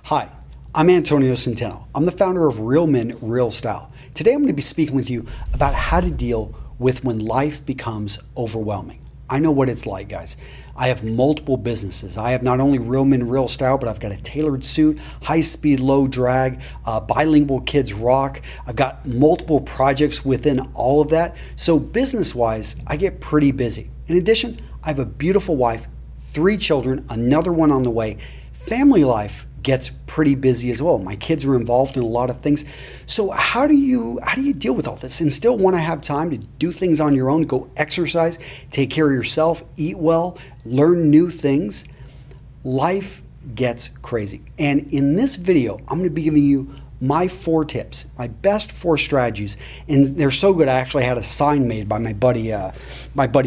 Hi, I'm Antonio Centeno. I'm the founder of Real Men, Real Style. Today I'm going to be speaking with you about how to deal with when life becomes overwhelming. I know what it's like, guys. I have multiple businesses. I have not only Real Men, Real Style, but I've got a tailored suit, high speed, low drag, bilingual kids rock. I've got multiple projects within all of that. So business-wise, I get pretty busy. In addition, I have a beautiful wife, 3 children, another one on the way. Family life gets pretty busy as well. My kids are involved in a lot of things. So how do you deal with all this and still want to have time to do things on your own, go exercise, take care of yourself, eat well, learn new things? Life gets crazy. And in this video, I'm going to be giving you my 4 tips, my best 4 strategies. And they're so good, I actually had a sign made by my buddy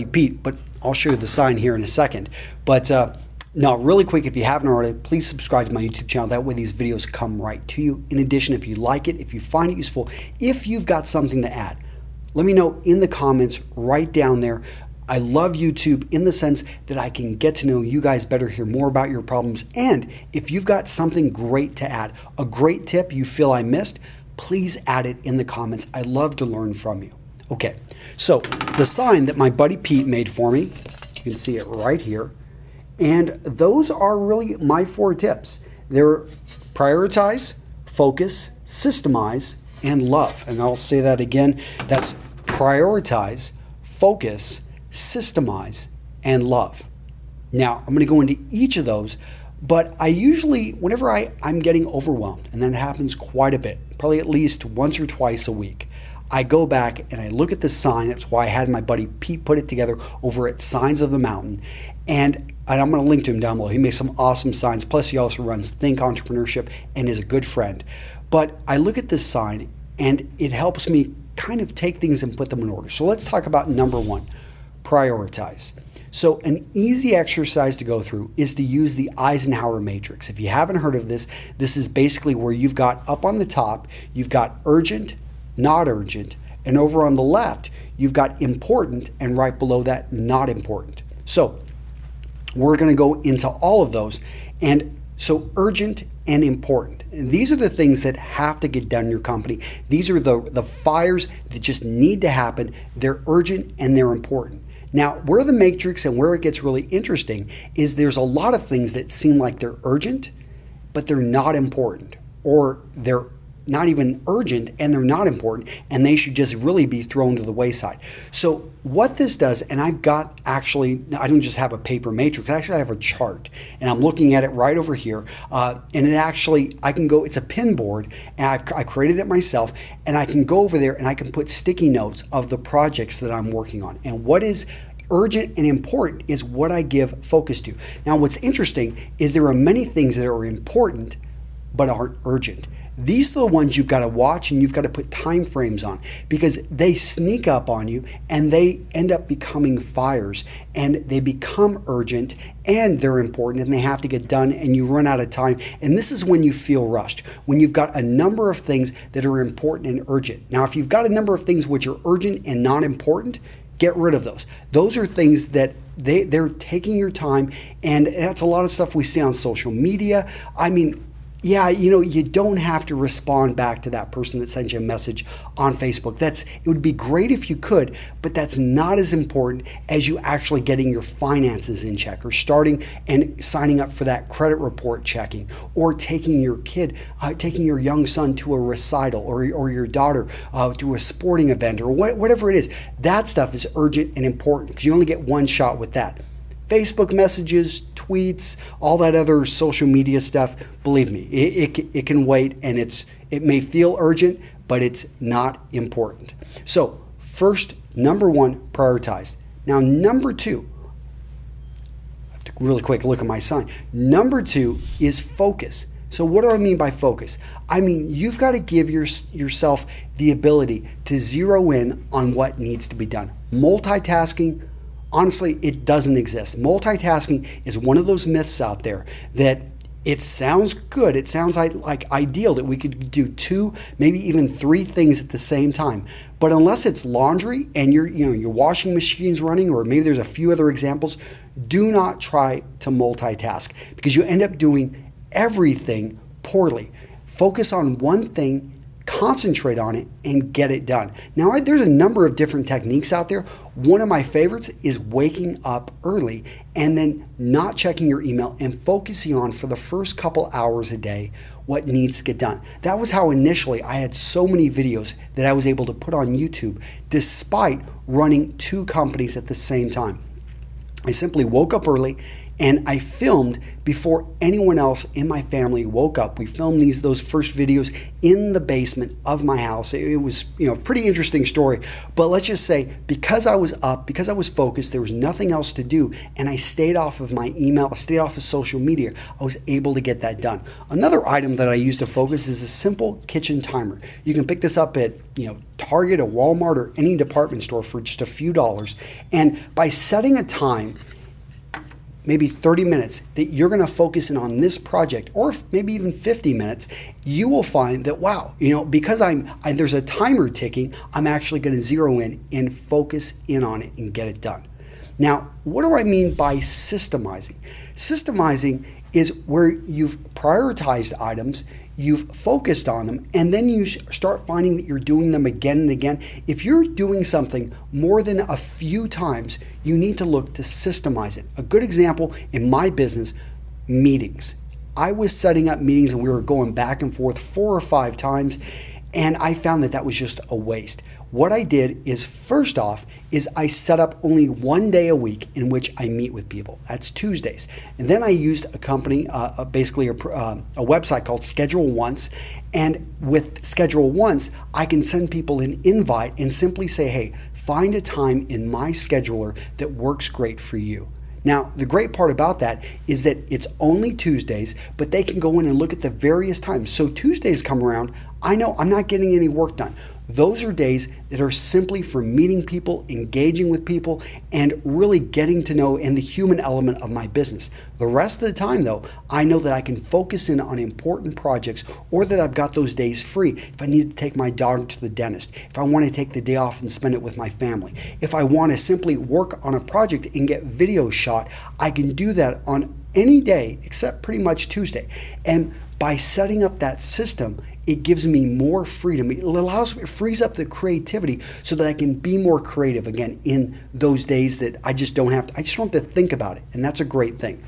Pete, but I'll show you the sign here in a second. But now, really quick, if you haven't already, please subscribe to my YouTube channel. That way these videos come right to you. In addition, if you like it, if you find it useful, if you've got something to add, let me know in the comments right down there. I love YouTube in the sense that I can get to know you guys better, hear more about your problems. And if you've got something great to add, a great tip you feel I missed, please add it in the comments. I love to learn from you. Okay, so the sign that my buddy Pete made for me, you can see it right here. And those are really my 4 tips. They're prioritize, focus, systemize, and love. And I'll say that again. That's prioritize, focus, systemize, and love. Now, I'm going to go into each of those, but I usually, whenever I'm getting overwhelmed, and that happens quite a bit, probably at least once or twice a week, I go back and I look at the sign. That's why I had my buddy Pete put it together over at Signs of the Mountain. And I'm going to link to him down below. He makes some awesome signs. Plus, he also runs Think Entrepreneurship and is a good friend. But I look at this sign and it helps me kind of take things and put them in order. So let's talk about number 1, prioritize. So an easy exercise to go through is to use the Eisenhower matrix. If you haven't heard of this, this is basically where you've got up on the top, you've got urgent, not urgent, and over on the left, you've got important, and right below that, not important. So we're going to go into all of those. And so urgent and important. And these are the things that have to get done in your company. These are the fires that just need to happen. They're urgent and they're important. Now, where the matrix and where it gets really interesting is there's a lot of things that seem like they're urgent, but they're not important, or they're not even urgent and they're not important, and they should just really be thrown to the wayside. So what this does, and I don't just have a paper matrix, I have a chart, and I'm looking at it right over here, and it actually, it's a pin board, and I created it myself, and I can go over there and I can put sticky notes of the projects that I'm working on. And what is urgent and important is what I give focus to. Now, what's interesting is there are many things that are important but aren't urgent. These are the ones you've got to watch and you've got to put time frames on, because they sneak up on you and they end up becoming fires, and they become urgent and they're important and they have to get done, and you run out of time. And this is when you feel rushed, when you've got a number of things that are important and urgent. Now, if you've got a number of things which are urgent and not important, get rid of those. Those are things that they're taking your time, and that's a lot of stuff we see on social media. I mean, yeah, you don't have to respond back to that person that sent you a message on Facebook. It would be great if you could, but that's not as important as you actually getting your finances in check, or starting and signing up for that credit report checking, or taking your young son to a recital, or your daughter to a sporting event, or whatever it is. That stuff is urgent and important because you only get one shot with that. Facebook messages, tweets, all that other social media stuff, believe me, it can wait, and it may feel urgent, but it's not important. So first, number 1, prioritize. Now, number 2, I have to really quick look at my sign. Number 2 is focus. So what do I mean by focus? I mean, you've got to give yourself the ability to zero in on what needs to be done. Multitasking, honestly, it doesn't exist. Multitasking is one of those myths out there that it sounds good. It sounds like ideal that we could do 2, maybe even 3 things at the same time. But unless it's laundry and your washing machine's running, or maybe there's a few other examples, do not try to multitask, because you end up doing everything poorly. Focus on one thing, concentrate on it, and get it done. Now, there's a number of different techniques out there. One of my favorites is waking up early and then not checking your email and focusing on, for the first couple hours a day, what needs to get done. That was how initially I had so many videos that I was able to put on YouTube despite running 2 companies at the same time. I simply woke up early and I filmed before anyone else in my family woke up. We filmed those first videos in the basement of my house. It was, pretty interesting story. But let's just say, because I was up, because I was focused, there was nothing else to do, and I stayed off of my email, I stayed off of social media, I was able to get that done. Another item that I use to focus is a simple kitchen timer. You can pick this up at Target or Walmart or any department store for just a few dollars. And by setting a time, maybe 30 minutes, that you're going to focus in on this project, or maybe even 50 minutes, you will find that, wow, because there's a timer ticking, I'm actually going to zero in and focus in on it and get it done. Now, what do I mean by systemizing? Systemizing is where you've prioritized items, you've focused on them, and then you start finding that you're doing them again and again. If you're doing something more than a few times, you need to look to systemize it. A good example in my business, meetings. I was setting up meetings and we were going back and forth 4 or 5 times, and I found that was just a waste. What I did is, first off, I set up only 1 day a week in which I meet with people. That's Tuesdays. And then I used a company, basically a website called Schedule Once. And with Schedule Once, I can send people an invite and simply say, hey, find a time in my scheduler that works great for you. Now, the great part about that is that it's only Tuesdays, but they can go in and look at the various times. So Tuesdays come around, I know I'm not getting any work done. Those are days that are simply for meeting people, engaging with people, and really getting to know and the human element of my business. The rest of the time, though, I know that I can focus in on important projects, or that I've got those days free. If I need to take my dog to the dentist, if I want to take the day off and spend it with my family, if I want to simply work on a project and get video shot, I can do that on any day except pretty much Tuesday. And by setting up that system, it gives me more freedom. It frees up the creativity so that I can be more creative again in those days that I just don't have to think about it. And that's a great thing.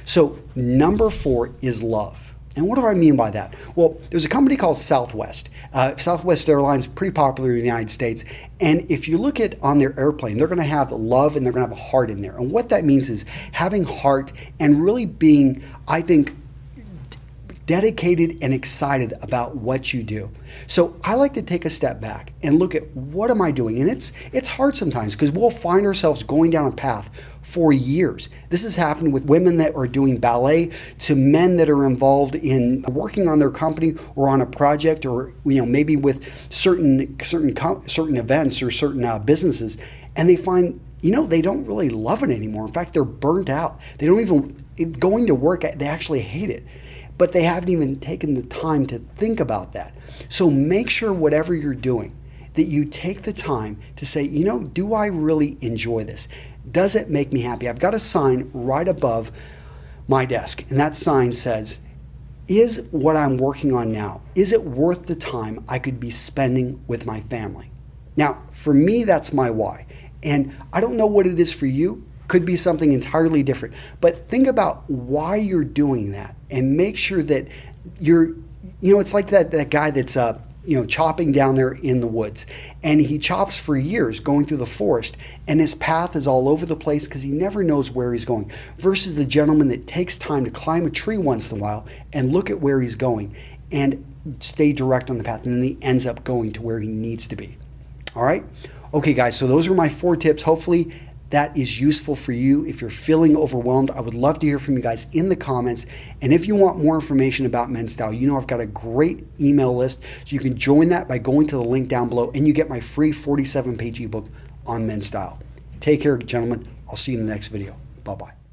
So number 4 is love. And what do I mean by that? Well, there's a company called Southwest. Southwest Airlines, pretty popular in the United States. And if you look at on their airplane, they're going to have love and they're going to have a heart in there. And what that means is having heart and really being, I think, dedicated and excited about what you do. So I like to take a step back and look at, what am I doing? And it's hard sometimes, because we'll find ourselves going down a path for years. This has happened with women that are doing ballet, to men that are involved in working on their company or on a project, or maybe with certain events or certain businesses, and they find they don't really love it anymore. In fact, they're burnt out. They don't even going to work. They actually hate it. But they haven't even taken the time to think about that. So make sure whatever you're doing, that you take the time to say, do I really enjoy this? Does it make me happy? I've got a sign right above my desk, and that sign says, is what I'm working on now, is it worth the time I could be spending with my family? Now, for me, that's my why. And I don't know what it is for you. Could be something entirely different. But think about why you're doing that, and make sure that you're, it's like that guy that's chopping down there in the woods, and he chops for years going through the forest, and his path is all over the place because he never knows where he's going, versus the gentleman that takes time to climb a tree once in a while and look at where he's going and stay direct on the path, and then he ends up going to where he needs to be. All right? Okay, guys, so those are my 4 tips. Hopefully that is useful for you. If you're feeling overwhelmed, I would love to hear from you guys in the comments. And if you want more information about Men's Style, I've got a great email list. So you can join that by going to the link down below, and you get my free 47-page ebook on Men's Style. Take care, gentlemen. I'll see you in the next video. Bye-bye.